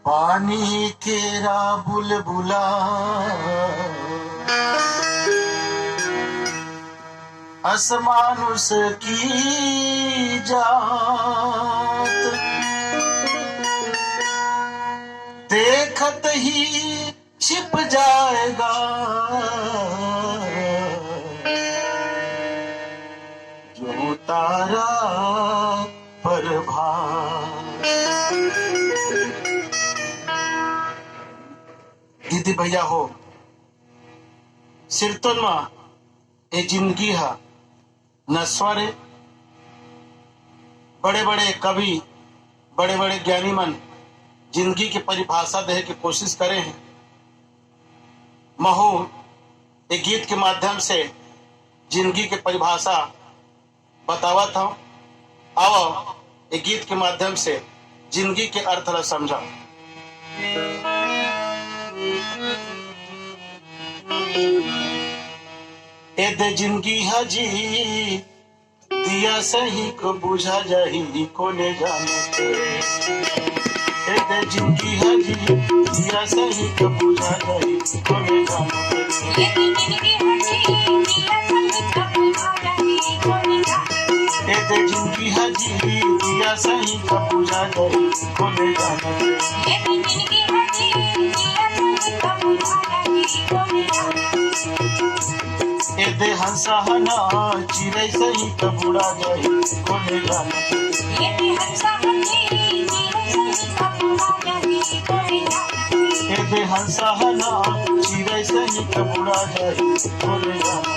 पानी तेरा बुलबुला आसमान उसकी जात, देखत ही छिप जाएगा जो तारा प्रभात। दीदी भैया हो सिरतोन मा ए जिंदगी हा नस्वारे। बड़े बड़े कवि बड़े बड़े ज्ञानी मन जिंदगी की परिभाषा दे की कोशिश करे हैं। महू एक गीत के माध्यम से जिंदगी की परिभाषा बतावा था। आओ एक गीत के माध्यम से जिंदगी के अर्थ ला समझा। एदे जिंदगी हजी दिया सही को बुझा जाही कोने जाने। एदे जिंदगी हजी दिया सही को बुझा जाही कोने जाने। एदे जिंदगी हजी दिया सही को बुझा जाही कोने जाने। एदे हंसा हना चिरै सही कबूड़ा जाए कोने जाने। एदे हंसा हना चिरै सही कबूड़ा जाए कोने जाने।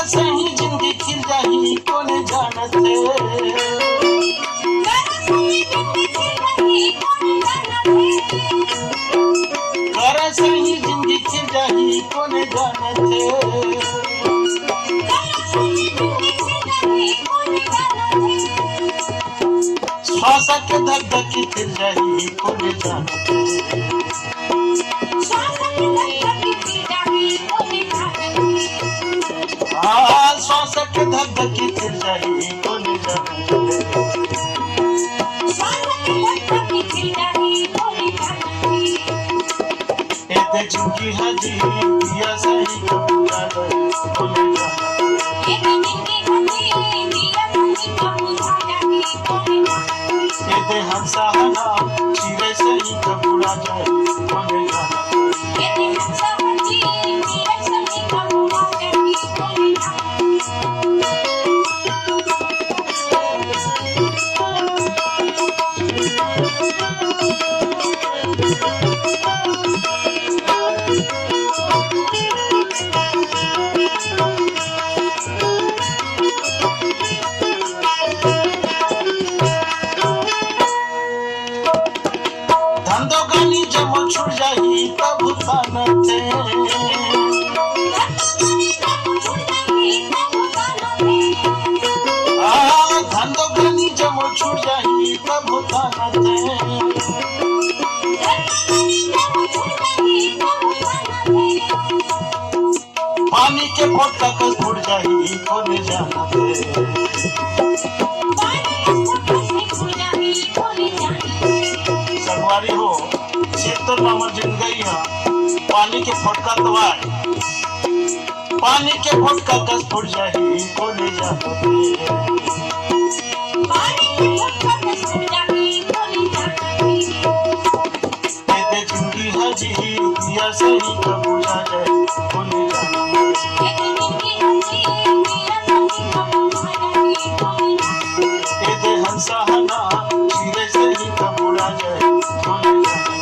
सही जिंदगी खिल जाही कोने जानते। कर सही जिंदगी खिल जाही कोने जानते। श्वास के धक धकी खिल जाही कोने जानते। श्वास के धक धकी खिल जाही कोने जानते। एदे जिंदगी हजी दिया सही कबूड़ा जाही कोने जानते। एदे हंसा हना चिरै सही कबूड़ा जाही कोने जानते। धंधो गानी जब छुट जाही तब तानते। धंधो गानी जब छुट जाही तब तानते। पानी के पोट तक छुट जाही कोने जानते। संगवारी हो सिरतोन मामा जिंदगी पानी के फोटका तवार। पानी के फोटका कस फुट जाही कोने जानते। एदे जिंदगी हजी दिया सही कबूड़ा जाए कोने जानते। एदे हंसा हना चिरै सही कबूड़ा जाए कोने जानते।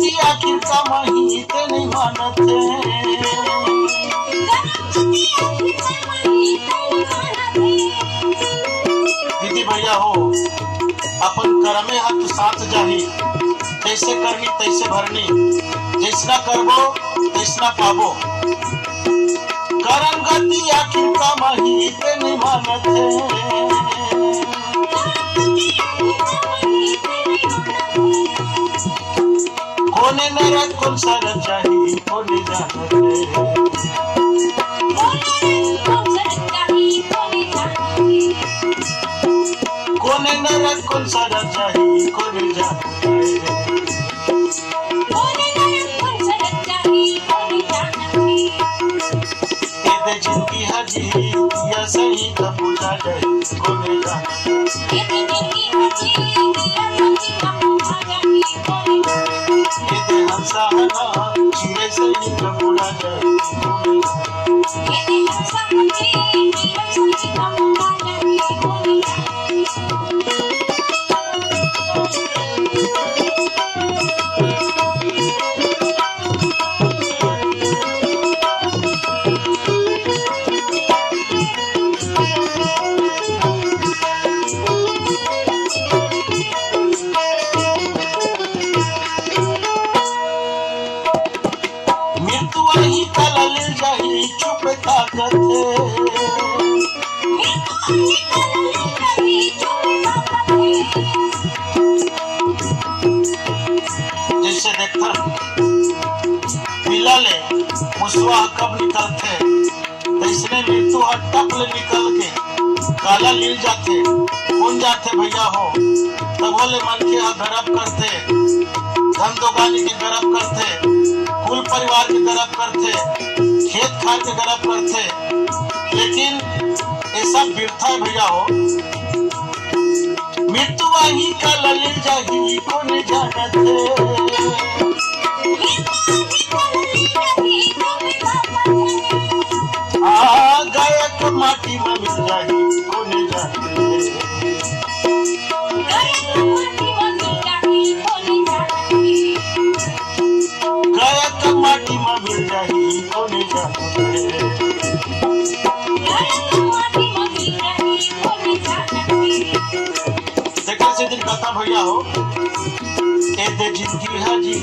गति आखिर का माही ते नहीं मानते। दीदी भैया हो अपन करमे हाथ साथ जाही, जैसे करनी तैसे भरनी, जैसना करबो तैसना पाबो। करम गति आखिर का माही ते नहीं मानते। कोने नरक कौन सा रचाही कोने जानते। कोने नरक कौन सा रचाही कोने जानते। ये जिनकी हजी या सही का पूजा जाए कोने जानते। हंसाना चिरे सही का पूजा जाए कोने वही कलल जाही चुप ताकत जैसे देखता पिला ले मुसवा कब निकलते, इसने मृत्यु टप ले निकल के काला लील जाते कौन जाते भैया हो। तब बोले मन के गर्भ करते, धन दोगानी के गर्भ करते, कुल परिवार के गर्भ करते, खेत खार के गर्भ करते, लेकिन ऐसा व्यर्थ है भैया हो। मृत्यु वही का ललिल जाही कौन जानते। आ गायक माटी में मिल जाही कौन जानते। गायक माटी में मिल जाही कौन जानते। देखा से दिन कथा भैया हो ए दे जिंदगी हजी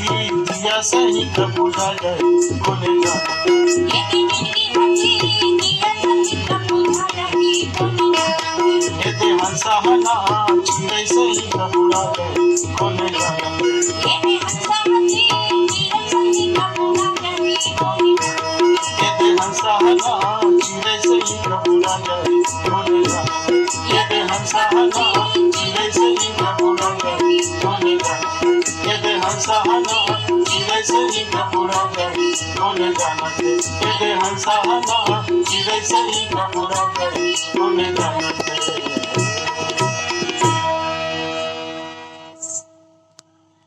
दिया सही का पूजा जाए कोने जानते। ए दे हंसा हना चिरे सही का पूजा जाए कोने जानते। हंसा हना चिरे सही का पूजा जाए कोने जानते। ये हंसा हना चिरे सही का पूजा जाए कोने जानते। ये हंसा हना चिरे सही का पूजा जाए कोने जानते। ये हंसा हना चिरे सही का पूजा जाए कोने जानते।